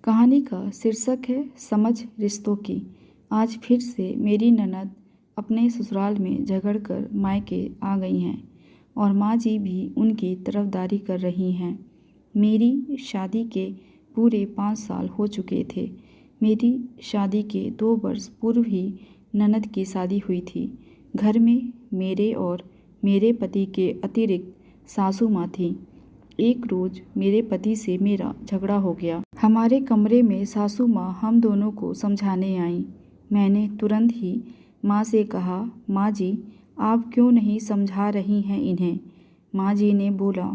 कहानी का शीर्षक है समझ रिश्तों की। आज फिर से मेरी ननद अपने ससुराल में झगड़कर मायके आ गई हैं और माँ जी भी उनकी तरफदारी कर रही हैं। मेरी शादी के पूरे 5 साल हो चुके थे। मेरी शादी के 2 वर्ष पूर्व ही ननद की शादी हुई थी। घर में मेरे और मेरे पति के अतिरिक्त सासू माँ थी। एक रोज़ मेरे पति से मेरा झगड़ा हो गया। हमारे कमरे में सासू माँ हम दोनों को समझाने आईं। मैंने तुरंत ही माँ से कहा, माँ जी आप क्यों नहीं समझा रही हैं इन्हें। माँ जी ने बोला,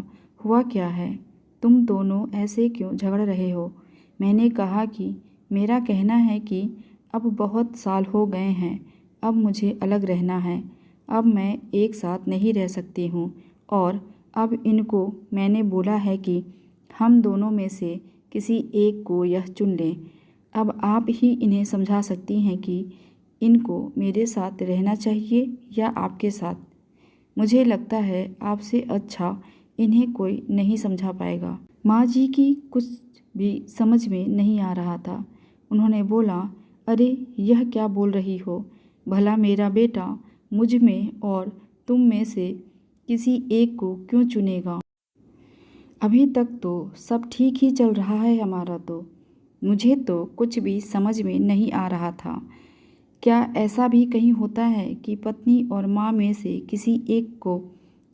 हुआ क्या है, तुम दोनों ऐसे क्यों झगड़ रहे हो। मैंने कहा कि मेरा कहना है कि अब बहुत साल हो गए हैं, अब मुझे अलग रहना है। अब मैं एक साथ नहीं रह सकती हूँ और अब इनको मैंने बोला है कि हम दोनों में से किसी एक को यह चुन लें। अब आप ही इन्हें समझा सकती हैं कि इनको मेरे साथ रहना चाहिए या आपके साथ। मुझे लगता है आपसे अच्छा इन्हें कोई नहीं समझा पाएगा। माँ जी की कुछ भी समझ में नहीं आ रहा था। उन्होंने बोला, अरे यह क्या बोल रही हो, भला मेरा बेटा मुझ में और तुम में से किसी एक को क्यों चुनेगा। अभी तक तो सब ठीक ही चल रहा है हमारा। तो मुझे तो कुछ भी समझ में नहीं आ रहा था। क्या ऐसा भी कहीं होता है कि पत्नी और माँ में से किसी एक को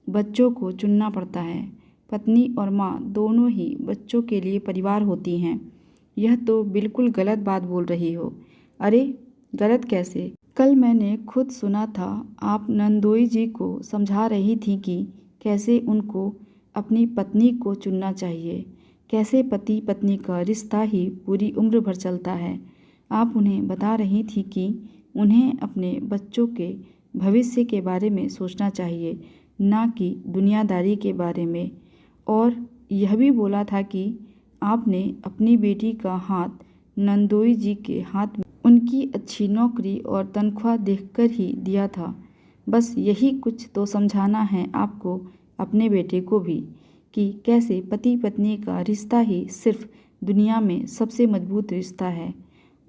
बच्चों को चुनना पड़ता है। पत्नी और माँ दोनों ही बच्चों के लिए परिवार होती हैं। यह तो बिल्कुल गलत बात बोल रही हो। अरे गलत कैसे, कल मैंने खुद सुना था आप नंदोई जी को समझा रही थी कि कैसे उनको अपनी पत्नी को चुनना चाहिए, कैसे पति पत्नी का रिश्ता ही पूरी उम्र भर चलता है। आप उन्हें बता रही थी कि उन्हें अपने बच्चों के भविष्य के बारे में सोचना चाहिए, ना कि दुनियादारी के बारे में। और यह भी बोला था कि आपने अपनी बेटी का हाथ नंदोई जी के हाथ में उनकी अच्छी नौकरी और तनख्वाह देखकर ही दिया था। बस यही कुछ तो समझाना है आपको अपने बेटे को भी कि कैसे पति पत्नी का रिश्ता ही सिर्फ दुनिया में सबसे मजबूत रिश्ता है।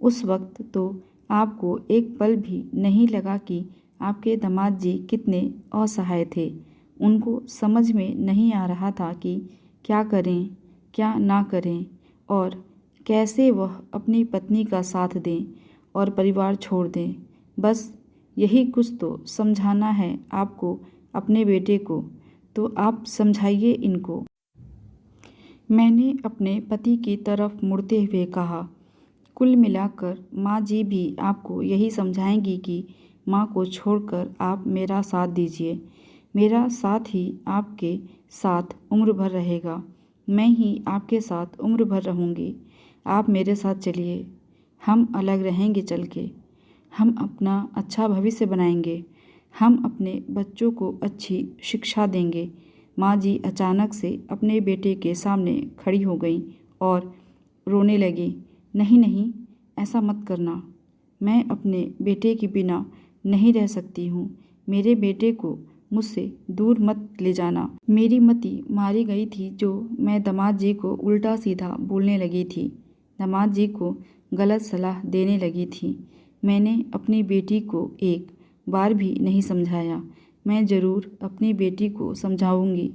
उस वक्त तो आपको एक पल भी नहीं लगा कि आपके दामाद जी कितने असहाय थे। उनको समझ में नहीं आ रहा था कि क्या करें क्या ना करें और कैसे वह अपनी पत्नी का साथ दें और परिवार छोड़ दें। बस यही कुछ तो समझाना है आपको अपने बेटे को, तो आप समझाइए इनको। मैंने अपने पति की तरफ मुड़ते हुए कहा, कुल मिलाकर माँ जी भी आपको यही समझाएंगी कि माँ को छोड़कर आप मेरा साथ दीजिए। मेरा साथ ही आपके साथ उम्र भर रहेगा। मैं ही आपके साथ उम्र भर रहूँगी। आप मेरे साथ चलिए, हम अलग रहेंगे चल के। हम अपना अच्छा भविष्य बनाएंगे। हम अपने बच्चों को अच्छी शिक्षा देंगे। माँ जी अचानक से अपने बेटे के सामने खड़ी हो गई और रोने लगी। नहीं नहीं, ऐसा मत करना। मैं अपने बेटे के बिना नहीं रह सकती हूँ। मेरे बेटे को मुझसे दूर मत ले जाना। मेरी मति मारी गई थी जो मैं दामाद जी को उल्टा सीधा बोलने लगी थी, दामाद जी को गलत सलाह देने लगी थी। मैंने अपनी बेटी को एक बार भी नहीं समझाया। मैं ज़रूर अपनी बेटी को समझाऊंगी।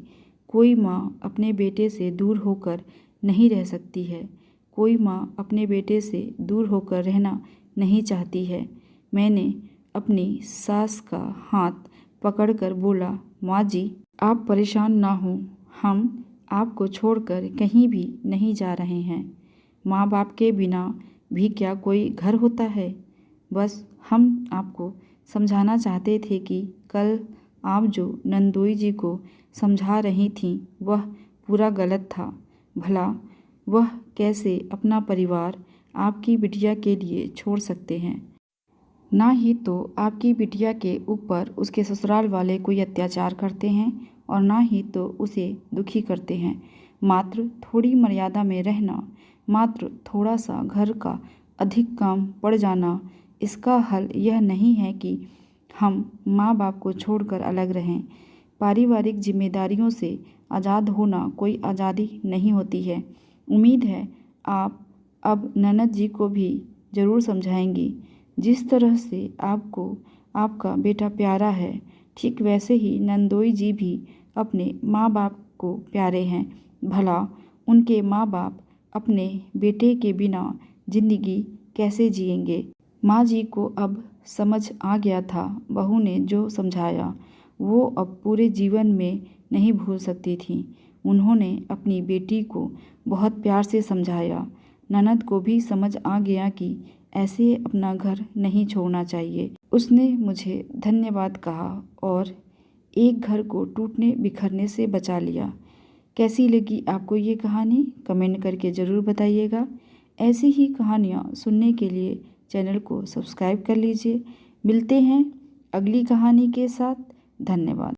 कोई माँ अपने बेटे से दूर होकर नहीं रह सकती है। कोई माँ अपने बेटे से दूर होकर रहना नहीं चाहती है। मैंने अपनी सास का हाथ पकड़कर बोला, माँ जी आप परेशान ना हो, हम आपको छोड़कर कहीं भी नहीं जा रहे हैं। माँ बाप के बिना भी क्या कोई घर होता है। बस हम आपको समझाना चाहते थे कि कल आप जो नंदोई जी को समझा रही थीं वह पूरा गलत था। भला वह कैसे अपना परिवार आपकी बिटिया के लिए छोड़ सकते हैं। ना ही तो आपकी बिटिया के ऊपर उसके ससुराल वाले कोई अत्याचार करते हैं और ना ही तो उसे दुखी करते हैं। मात्र थोड़ी मर्यादा में रहना, मात्र थोड़ा सा घर का अधिक काम पड़ जाना, इसका हल यह नहीं है कि हम माँ बाप को छोड़कर अलग रहें। पारिवारिक जिम्मेदारियों से आज़ाद होना कोई आज़ादी नहीं होती है। उम्मीद है आप अब ननद जी को भी ज़रूर समझाएंगी। जिस तरह से आपको आपका बेटा प्यारा है, ठीक वैसे ही नंदोई जी भी अपने माँ बाप को प्यारे हैं। भला उनके माँ बाप अपने बेटे के बिना जिंदगी कैसे जिएंगे। माँ जी को अब समझ आ गया था। बहू ने जो समझाया वो अब पूरे जीवन में नहीं भूल सकती थी। उन्होंने अपनी बेटी को बहुत प्यार से समझाया। ननद को भी समझ आ गया कि ऐसे अपना घर नहीं छोड़ना चाहिए। उसने मुझे धन्यवाद कहा और एक घर को टूटने बिखरने से बचा लिया। कैसी लगी आपको ये कहानी कमेंट करके ज़रूर बताइएगा। ऐसी ही कहानियाँ सुनने के लिए चैनल को सब्सक्राइब कर लीजिए। मिलते हैं अगली कहानी के साथ। धन्यवाद।